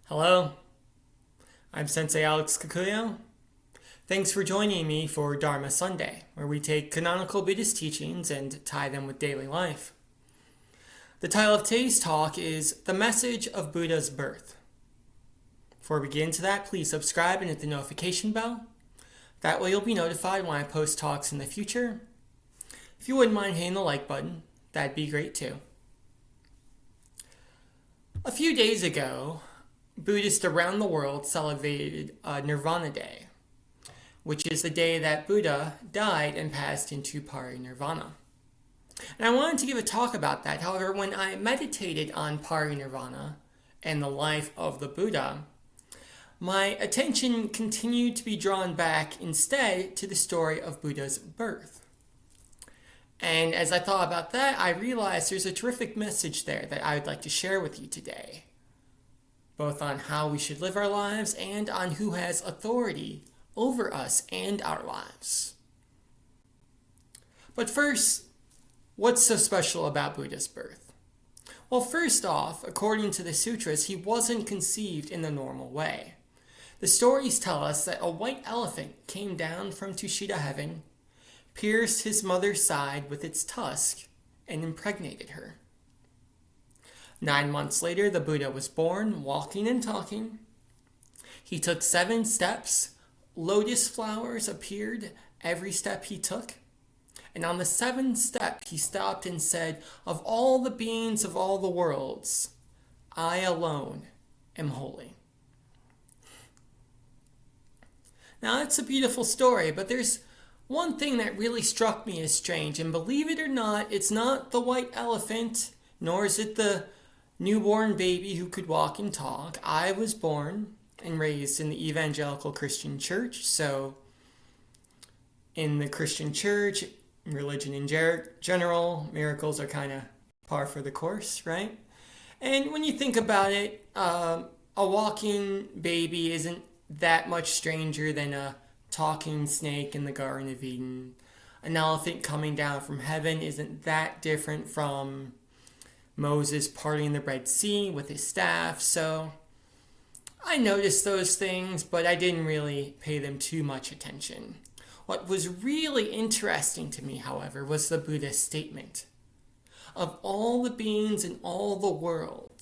Hello, I'm Sensei Alex Kikuyo. Thanks for joining me for Dharma Sunday, where we take canonical Buddhist teachings and tie them with daily life. The title of today's talk is The Message of Buddha's Birth. Before we get into that, please subscribe and hit the notification bell. That way you'll be notified when I post talks in the future. If you wouldn't mind hitting the like button, that'd be great too. A few days ago, Buddhists around the world celebrated Nirvana Day, which is the day that Buddha died and passed into parinirvana. And I wanted to give a talk about that. However, when I meditated on parinirvana and the life of the Buddha, my attention continued to be drawn back instead to the story of Buddha's birth. And as I thought about that, I realized there's a terrific message there that I would like to share with you today, both on how we should live our lives and on who has authority over us and our lives. But first, what's so special about Buddha's birth? Well, first off, according to the sutras, he wasn't conceived in the normal way. The stories tell us that a white elephant came down from Tushita heaven, pierced his mother's side with its tusk, and impregnated her. 9 months later, the Buddha was born, walking and talking. He took 7 steps. Lotus flowers appeared every step he took. And on the 7th step, he stopped and said, "Of all the beings of all the worlds, I alone am holy." Now, that's a beautiful story, but there's one thing that really struck me as strange. And believe it or not, it's not the white elephant, nor is it the newborn baby who could walk and talk. I was born and raised in the evangelical Christian church. So in the Christian church, religion in general, miracles are kind of par for the course, right? And when you think about it, a walking baby isn't that much stranger than a talking snake in the Garden of Eden. An elephant coming down from heaven isn't that different from Moses parting the Red Sea with his staff. So I noticed those things, but I didn't really pay them too much attention. What was really interesting to me, however, was the Buddha's statement. Of all the beings in all the world,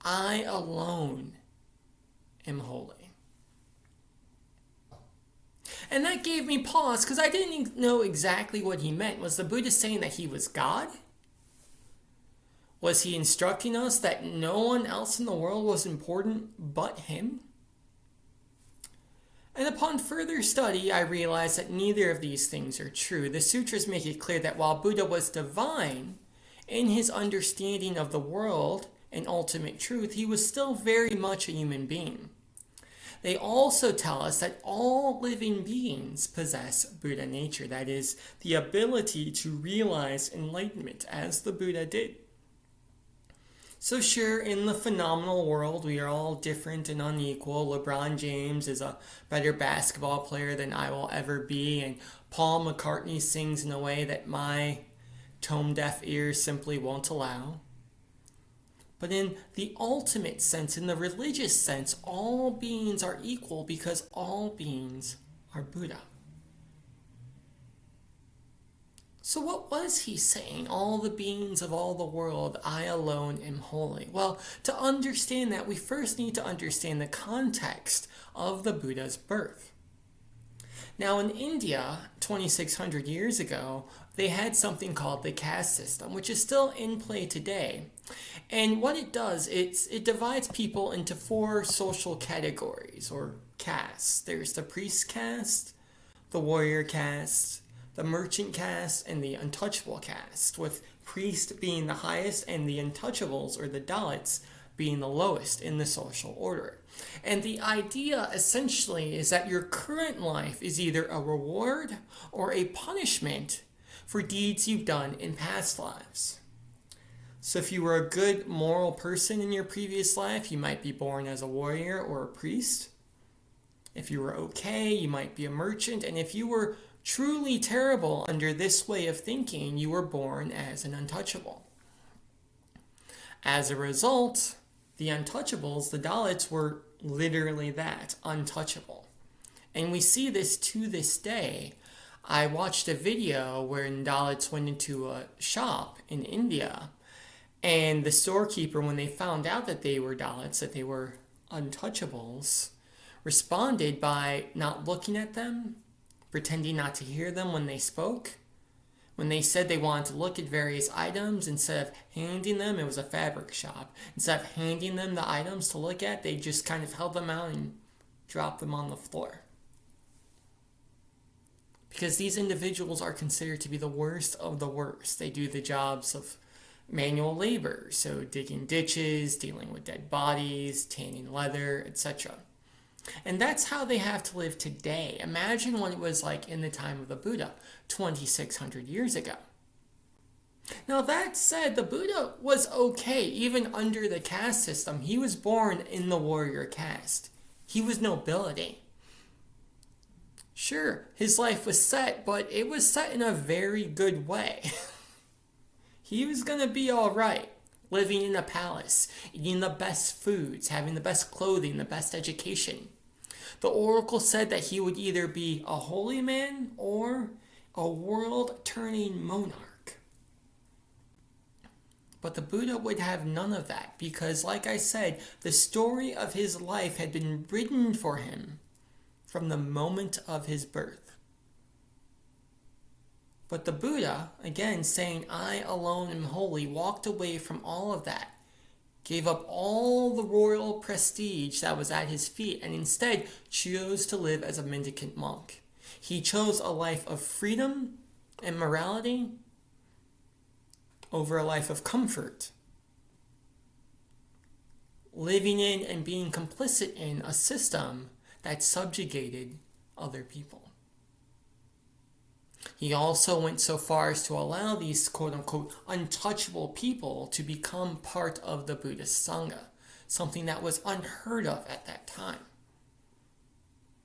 I alone am holy. And that gave me pause because I didn't know exactly what he meant. Was the Buddha saying that he was God? Was he instructing us that no one else in the world was important but him? And upon further study, I realized that neither of these things are true. The sutras make it clear that while Buddha was divine in his understanding of the world and ultimate truth, he was still very much a human being. They also tell us that all living beings possess Buddha nature, that is, the ability to realize enlightenment as the Buddha did. So sure, in the phenomenal world, we are all different and unequal. LeBron James is a better basketball player than I will ever be, and Paul McCartney sings in a way that my tone-deaf ears simply won't allow. But in the ultimate sense, in the religious sense, all beings are equal because all beings are Buddha. So what was he saying? All the beings of all the world, I alone am holy. Well, to understand that, we first need to understand the context of the Buddha's birth. Now in India, 2,600 years ago, they had something called the caste system, which is still in play today. And what it does, it divides people into 4 social categories or castes. There's the priest caste, the warrior caste, the merchant caste, and the untouchable caste, with priest being the highest and the untouchables, or the Dalits, being the lowest in the social order. And the idea essentially is that your current life is either a reward or a punishment for deeds you've done in past lives. So if you were a good moral person in your previous life, you might be born as a warrior or a priest. If you were okay, you might be a merchant. And if you were truly terrible under this way of thinking, you were born as an untouchable. As a result, The untouchables, the Dalits, were literally that, untouchable. And we see this to this day. I watched a video where Dalits went into a shop in India, and the storekeeper, when they found out that they were Dalits, that they were untouchables, responded by not looking at them, pretending not to hear them when they spoke. When they said they wanted to look at various items, instead of handing them, it was a fabric shop, instead of handing them the items to look at, they just kind of held them out and dropped them on the floor. Because these individuals are considered to be the worst of the worst. They do the jobs of manual labor, so digging ditches, dealing with dead bodies, tanning leather, etc. And that's how they have to live today. Imagine what it was like in the time of the Buddha, 2,600 years ago. Now that said, the Buddha was okay, even under the caste system. He was born in the warrior caste. He was nobility. Sure, his life was set, but it was set in a very good way. He was going to be all right, living in a palace, eating the best foods, having the best clothing, the best education. The oracle said that he would either be a holy man or a world-turning monarch. But the Buddha would have none of that because, like I said, the story of his life had been written for him from the moment of his birth. But the Buddha, again saying, "I alone am holy," walked away from all of that, gave up all the royal prestige that was at his feet, and instead chose to live as a mendicant monk. He chose a life of freedom and morality over a life of comfort, living in and being complicit in a system that subjugated other people. He also went so far as to allow these quote-unquote untouchable people to become part of the Buddhist Sangha, something that was unheard of at that time.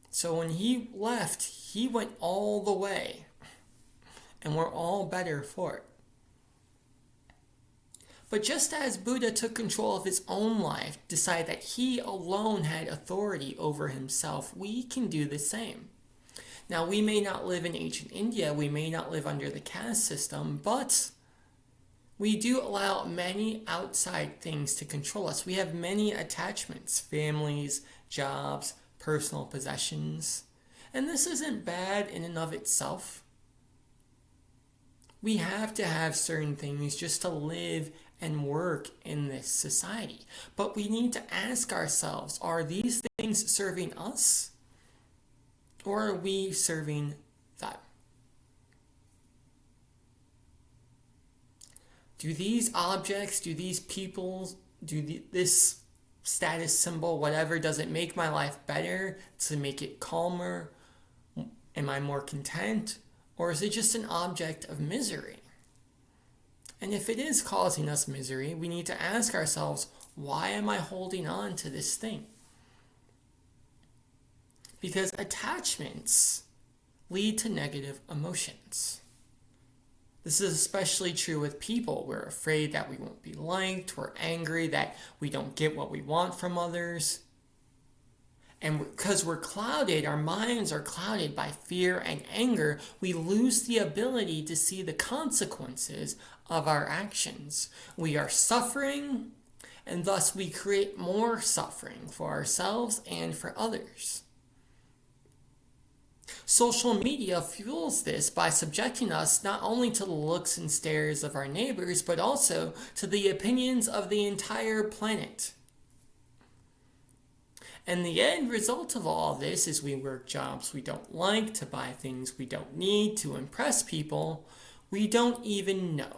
So when he left, he went all the way, and we're all better for it. But just as Buddha took control of his own life, decided that he alone had authority over himself, we can do the same. Now, we may not live in ancient India, we may not live under the caste system, but we do allow many outside things to control us. We have many attachments, families, jobs, personal possessions. And this isn't bad in and of itself. We have to have certain things just to live and work in this society. But we need to ask ourselves, are these things serving us? Or are we serving them? Do these objects, do these people, this status symbol, whatever, does it make my life better? Does it make it calmer? Am I more content? Or is it just an object of misery? And if it is causing us misery, we need to ask ourselves, why am I holding on to this thing? Because attachments lead to negative emotions. This is especially true with people. We're afraid that we won't be liked. We're angry that we don't get what we want from others. And because we're clouded, our minds are clouded by fear and anger, we lose the ability to see the consequences of our actions. We are suffering, and thus we create more suffering for ourselves and for others. Social media fuels this by subjecting us not only to the looks and stares of our neighbors, but also to the opinions of the entire planet. And the end result of all this is we work jobs we don't like, to buy things we don't need, to impress people we don't even know.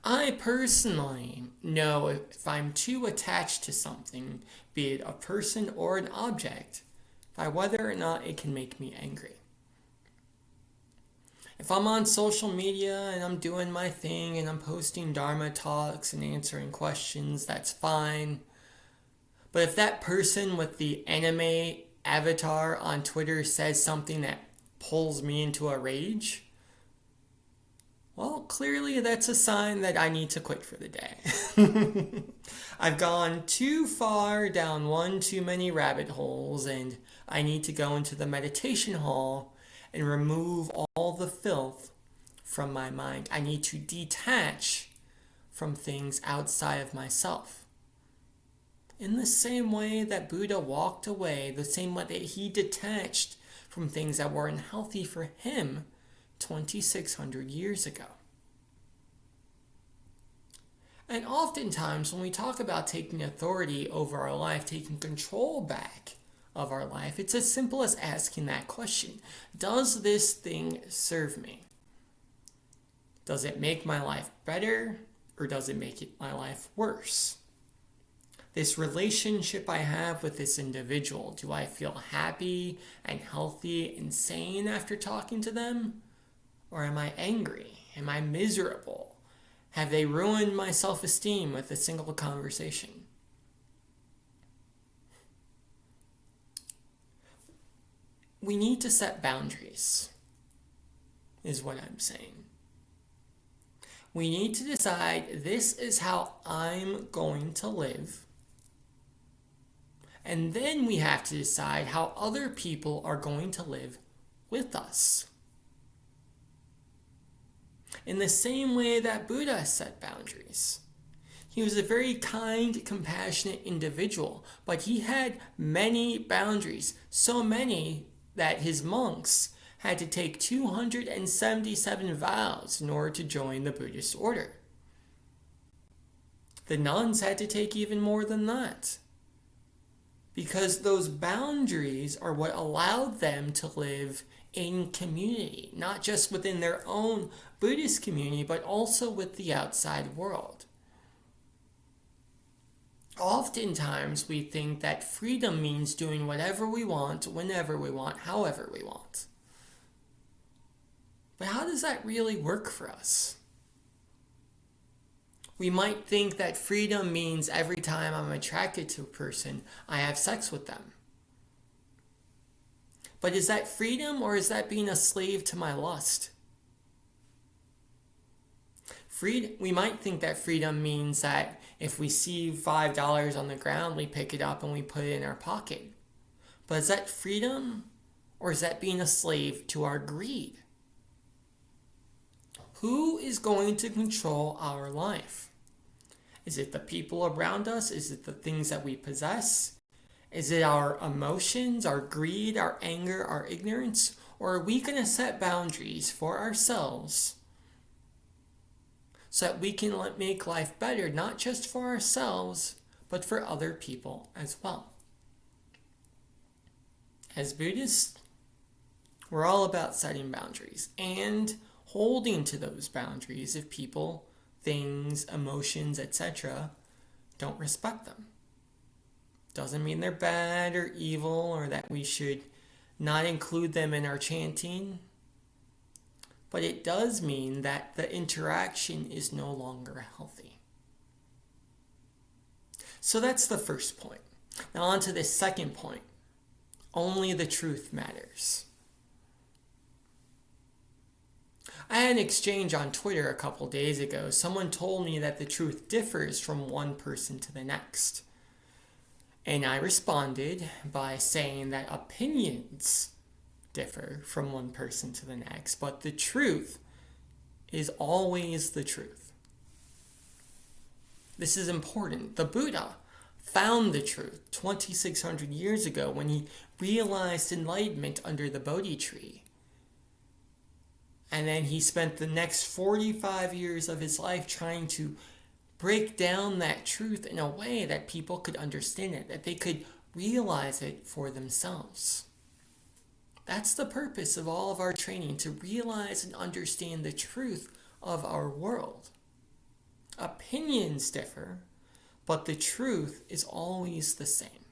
I personally know if I'm too attached to something, be it a person or an object, by whether or not it can make me angry. If I'm on social media and I'm doing my thing and I'm posting Dharma talks and answering questions, that's fine. But if that person with the anime avatar on Twitter says something that pulls me into a rage, Well, clearly that's a sign that I need to quit for the day. I've gone too far down one too many rabbit holes, and I need to go into the meditation hall and remove all the filth from my mind. I need to detach from things outside of myself. In the same way that Buddha walked away, the same way that he detached from things that were unhealthy for him 2,600 years ago. And oftentimes, when we talk about taking authority over our life, taking control back of our life, it's as simple as asking that question: does this thing serve me? Does it make my life better, or does it make my life worse? This relationship I have with this individual, do I feel happy and healthy and sane after talking to them? Or am I angry? Am I miserable? Have they ruined my self-esteem with a single conversation? We need to set boundaries, is what I'm saying. We need to decide, this is how I'm going to live. And then we have to decide how other people are going to live with us. In the same way that Buddha set boundaries. He was a very kind, compassionate individual, but he had many boundaries, so many that his monks had to take 277 vows in order to join the Buddhist order. The nuns had to take even more than that, because those boundaries are what allowed them to live in community, not just within their own Buddhist community, but also with the outside world. Oftentimes, we think that freedom means doing whatever we want, whenever we want, however we want. But how does that really work for us? We might think that freedom means every time I'm attracted to a person, I have sex with them. But is that freedom, or is that being a slave to my lust? We might think that freedom means that if we see $5 on the ground, we pick it up and we put it in our pocket. But is that freedom, or is that being a slave to our greed? Who is going to control our life? Is it the people around us? Is it the things that we possess? Is it our emotions, our greed, our anger, our ignorance? Or are we going to set boundaries for ourselves so that we can make life better, not just for ourselves, but for other people as well? As Buddhists, we're all about setting boundaries and holding to those boundaries if people, things, emotions, etc. don't respect them. Doesn't mean they're bad or evil, or that we should not include them in our chanting. But it does mean that the interaction is no longer healthy. So that's the first point. Now on to the second point. Only the truth matters. I had an exchange on Twitter a couple days ago. Someone told me that the truth differs from one person to the next. And I responded by saying that opinions differ from one person to the next, but the truth is always the truth. This is important. The Buddha found the truth 2,600 years ago when he realized enlightenment under the Bodhi tree. And then he spent the next 45 years of his life trying to break down that truth in a way that people could understand it, that they could realize it for themselves. That's the purpose of all of our training, to realize and understand the truth of our world. Opinions differ, but the truth is always the same.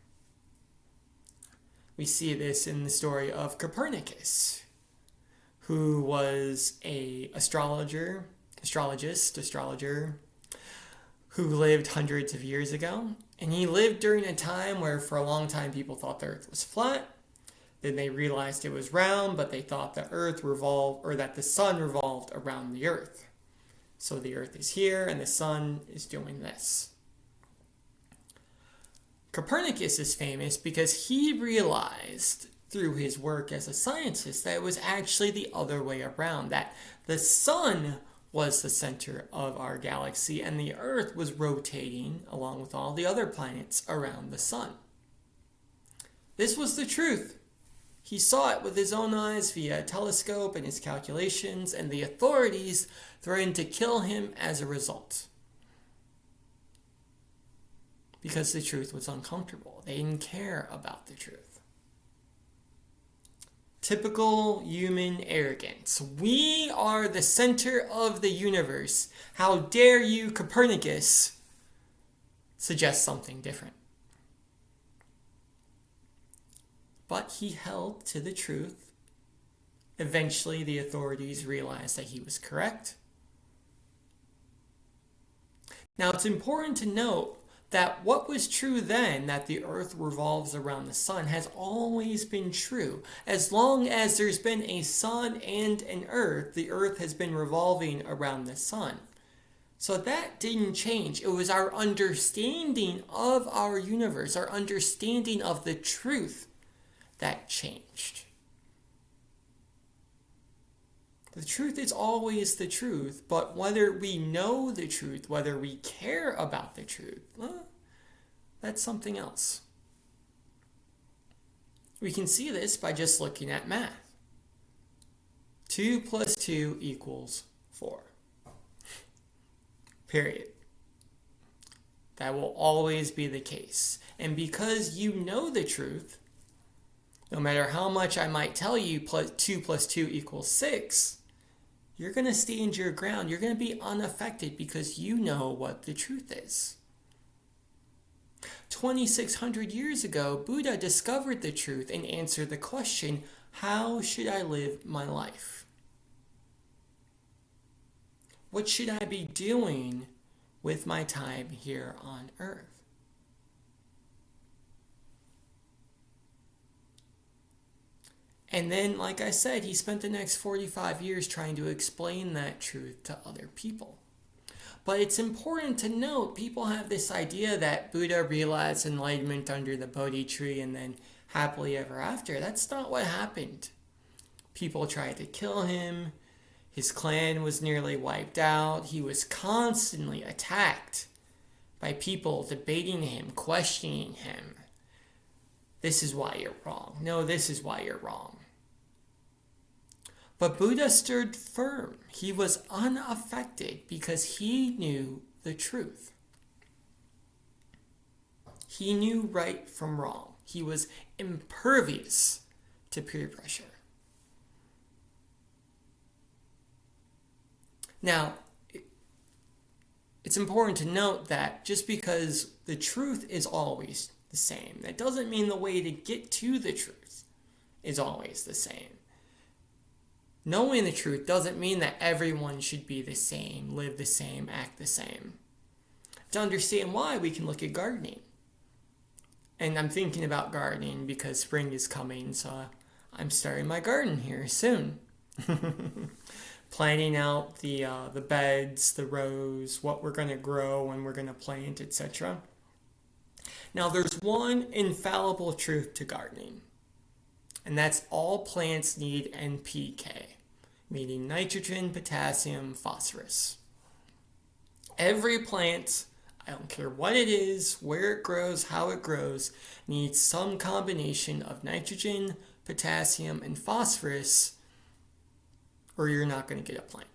We see this in the story of Copernicus, who was an astrologer, who lived hundreds of years ago. And he lived during a time where for a long time people thought the earth was flat. Then they realized it was round, but they thought the earth revolved, or that the sun revolved around the earth. So the Earth is here and the sun is doing this. Copernicus is famous because he realized through his work as a scientist that it was actually the other way around, that the sun was the center of our galaxy and the Earth was rotating along with all the other planets around the sun. This was the truth. He saw it with his own eyes via a telescope and his calculations, and the authorities threatened to kill him as a result. Because the truth was uncomfortable. They didn't care about the truth. Typical human arrogance. We are the center of the universe. How dare you, Copernicus, suggest something different? But he held to the truth. Eventually, the authorities realized that he was correct. Now, it's important to note that what was true then, that the Earth revolves around the sun, has always been true. As long as there's been a sun and an Earth, the Earth has been revolving around the sun. So that didn't change. It was our understanding of our universe, our understanding of the truth, that changed. The truth is always the truth, but whether we know the truth, whether we care about the truth, well, that's something else. We can see this by just looking at math. 2 plus 2 equals 4. Period. That will always be the case. And because you know the truth, no matter how much I might tell you 2 plus 2 equals 6, you're going to stand your ground. You're going to be unaffected because you know what the truth is. 2,600 years ago, Buddha discovered the truth and answered the question, how should I live my life? What should I be doing with my time here on earth? And then, like I said, he spent the next 45 years trying to explain that truth to other people. But it's important to note, people have this idea that Buddha realized enlightenment under the Bodhi tree and then happily ever after. That's not what happened. People tried to kill him. His clan was nearly wiped out. He was constantly attacked by people debating him, questioning him. This is why you're wrong. No, this is why you're wrong. But Buddha stood firm. He was unaffected because he knew the truth. He knew right from wrong. He was impervious to peer pressure. Now, it's important to note that just because the truth is always the same, that doesn't mean the way to get to the truth is always the same. Knowing the truth doesn't mean that everyone should be the same, live the same, act the same. To understand why, we can look at gardening. And I'm thinking about gardening because spring is coming, so I'm starting my garden here soon. Planning out the beds, the rows, what we're going to grow, when we're going to plant, etc. Now, there's one infallible truth to gardening, and that's all plants need NPK, meaning nitrogen, potassium, phosphorus. Every plant, I don't care what it is, where it grows, how it grows, needs some combination of nitrogen, potassium, and phosphorus, or you're not going to get a plant.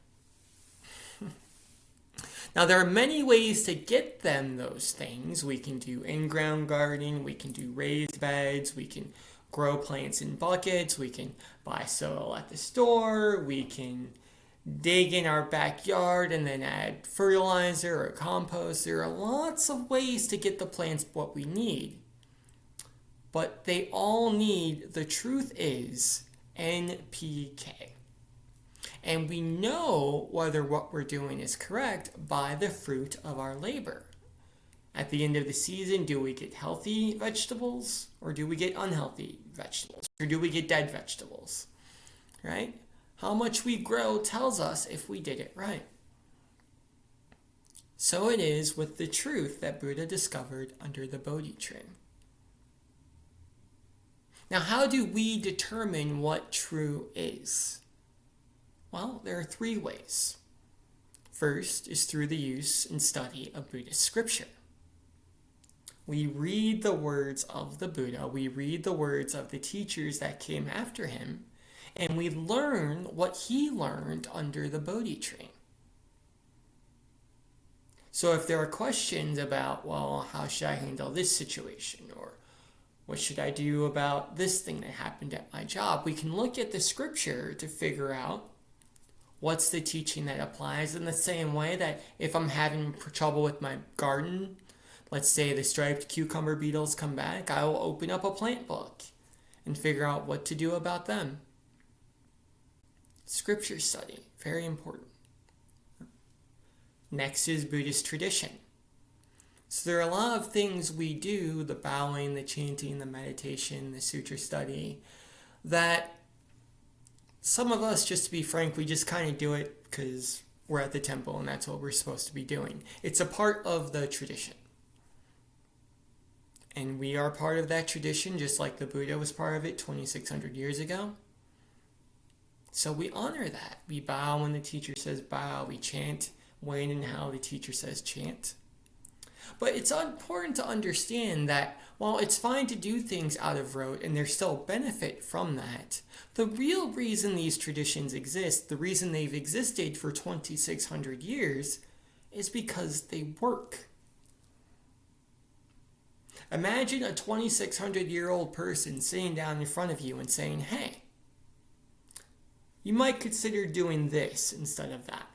Now, there are many ways to get them those things. We can do in-ground gardening, we can do raised beds, we can grow plants in buckets, we can buy soil at the store, we can dig in our backyard and then add fertilizer or compost. There are lots of ways to get the plants what we need. But they all need, the truth is, NPK. And we know whether what we're doing is correct by the fruit of our labor. At the end of the season, do we get healthy vegetables or do we get unhealthy vegetables? Or do we get dead vegetables? Right? How much we grow tells us if we did it right. So it is with the truth that Buddha discovered under the Bodhi tree. Now, how do we determine what true is? Well, there are 3 ways. First is through the use and study of Buddhist scripture. We read the words of the Buddha, we read the words of the teachers that came after him, and we learn what he learned under the Bodhi tree. So if there are questions about, well, how should I handle this situation? Or what should I do about this thing that happened at my job? We can look at the scripture to figure out what's the teaching that applies, in the same way that if I'm having trouble with my garden, let's say the striped cucumber beetles come back, I will open up a plant book and figure out what to do about them. Scripture study, very important. Next is Buddhist tradition. So there are a lot of things we do, the bowing, the chanting, the meditation, the sutra study, that some of us, just to be frank, we just kind of do it because we're at the temple and that's what we're supposed to be doing. It's a part of the tradition. And we are part of that tradition, just like the Buddha was part of it 2,600 years ago. So we honor that. We bow when the teacher says bow. We chant when and how the teacher says chant. But it's important to understand that while it's fine to do things out of rote and there's still benefit from that, the real reason these traditions exist, the reason they've existed for 2,600 years, is because they work. Imagine a 2,600-year-old person sitting down in front of you and saying, hey, you might consider doing this instead of that.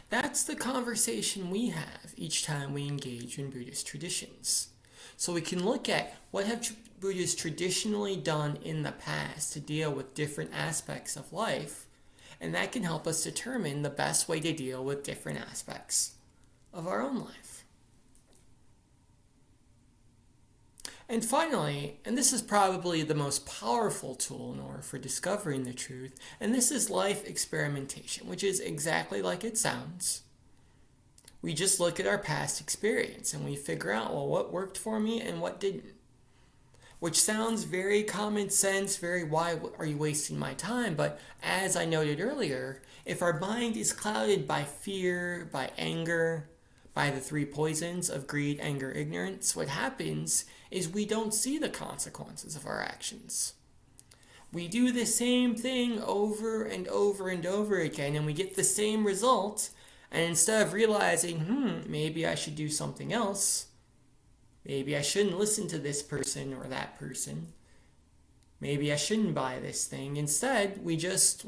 That's the conversation we have each time we engage in Buddhist traditions. So we can look at what have Buddhists traditionally done in the past to deal with different aspects of life, and that can help us determine the best way to deal with different aspects of our own life. And finally, and this is probably the most powerful tool in order for discovering the truth, and this is life experimentation, which is exactly like it sounds. We just look at our past experience and we figure out, well, what worked for me and what didn't. Which sounds very common sense, very why are you wasting my time? But as I noted earlier, if our mind is clouded by fear, by anger, by the 3 poisons of greed, anger, ignorance, what happens is we don't see the consequences of our actions. We do the same thing over and over and over again, and we get the same result, and instead of realizing, maybe I should do something else, maybe I shouldn't listen to this person or that person, maybe I shouldn't buy this thing, instead we just,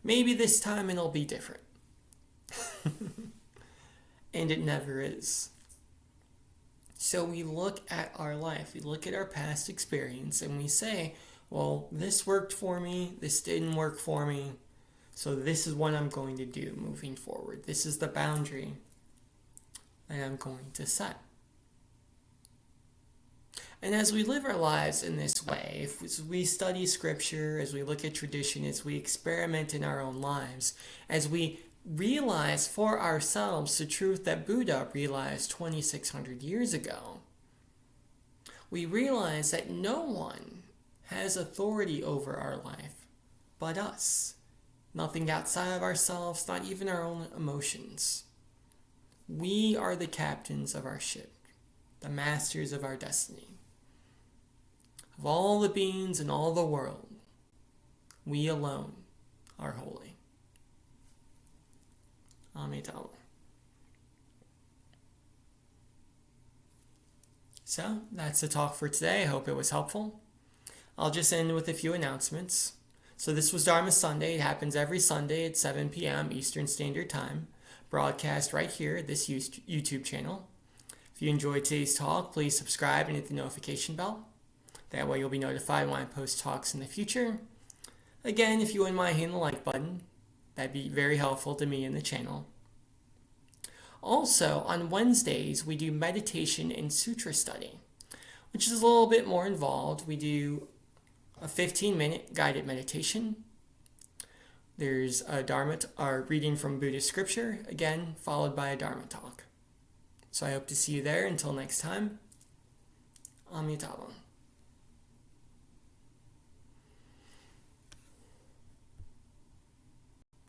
maybe this time it'll be different. And it never is. So we look at our life, we look at our past experience, and we say, well, this worked for me, this didn't work for me, so this is what I'm going to do moving forward. This is the boundary that I'm going to set. And as we live our lives in this way, as we study scripture, as we look at tradition, as we experiment in our own lives, as we realize for ourselves the truth that Buddha realized 2,600 years ago, we realize that no one has authority over our life but us. Nothing outside of ourselves, not even our own emotions. We are the captains of our ship, the masters of our destiny. Of all the beings in all the world, we alone are holy. Untitled. So that's the talk for today. I hope it was helpful. I'll just end with a few announcements. So this was Dharma Sunday. It happens every Sunday at 7 p.m. Eastern Standard Time. Broadcast right here at this YouTube channel. If you enjoyed today's talk, please subscribe and hit the notification bell. That way you'll be notified when I post talks in the future. Again, if you wouldn't mind hitting the like button, that'd be very helpful to me and the channel. Also, on Wednesdays, we do meditation and sutra study, which is a little bit more involved. We do a 15-minute guided meditation. There's a reading from Buddhist scripture, again, followed by a Dharma talk. So I hope to see you there. Until next time, Amitabha.